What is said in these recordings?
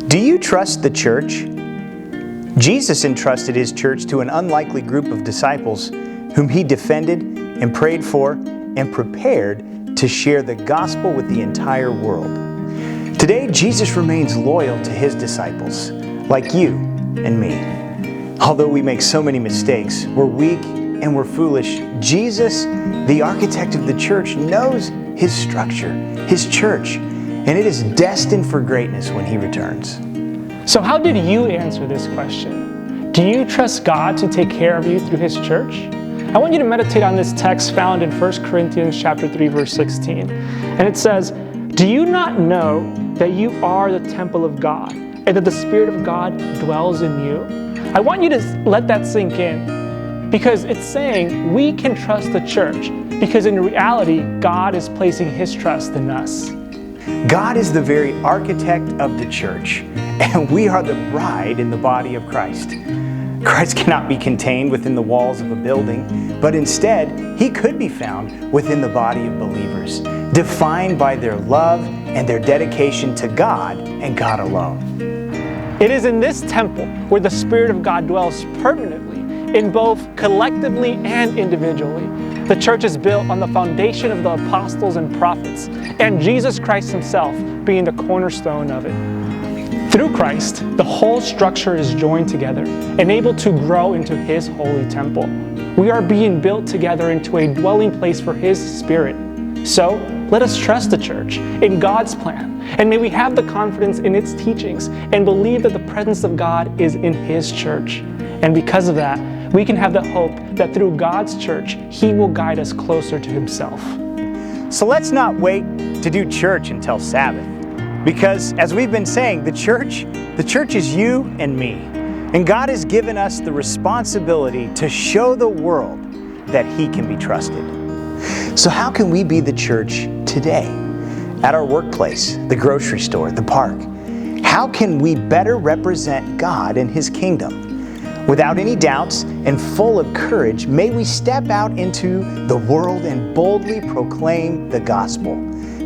Do you trust the church? Jesus entrusted His church to an unlikely group of disciples whom He defended and prayed for and prepared to share the gospel with the entire world. Today, Jesus remains loyal to His disciples, like you and me. Although we make so many mistakes, we're weak and we're foolish, Jesus, the architect of the church, knows His structure, His church, and it is destined for greatness when He returns. So how did you answer this question? Do you trust God to take care of you through His church? I want you to meditate on this text found in 1 Corinthians chapter 3, verse 16. And it says, "Do you not know that you are the temple of God, and that the Spirit of God dwells in you?" I want you to let that sink in, because it's saying we can trust the church, because in reality, God is placing His trust in us. God is the very architect of the church, and we are the bride in the body of Christ. Christ cannot be contained within the walls of a building, but instead, He could be found within the body of believers, defined by their love and their dedication to God and God alone. It is in this temple where the Spirit of God dwells permanently, in both collectively and individually. The church is built on the foundation of the apostles and prophets, and Jesus Christ Himself being the cornerstone of it. Through Christ, the whole structure is joined together and able to grow into His holy temple. We are being built together into a dwelling place for His Spirit. So, let us trust the church in God's plan, and may we have the confidence in its teachings and believe that the presence of God is in His church. And because of that, we can have the hope that through God's church, He will guide us closer to Himself. So let's not wait to do church until Sabbath, because as we've been saying, the church is you and me. And God has given us the responsibility to show the world that He can be trusted. So how can we be the church today? At our workplace, the grocery store, the park. How can we better represent God and His kingdom? Without any doubts and full of courage, may we step out into the world and boldly proclaim the gospel,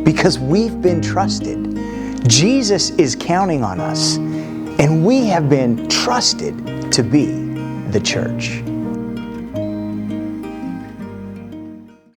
because we've been trusted. Jesus is counting on us, and we have been trusted to be the church.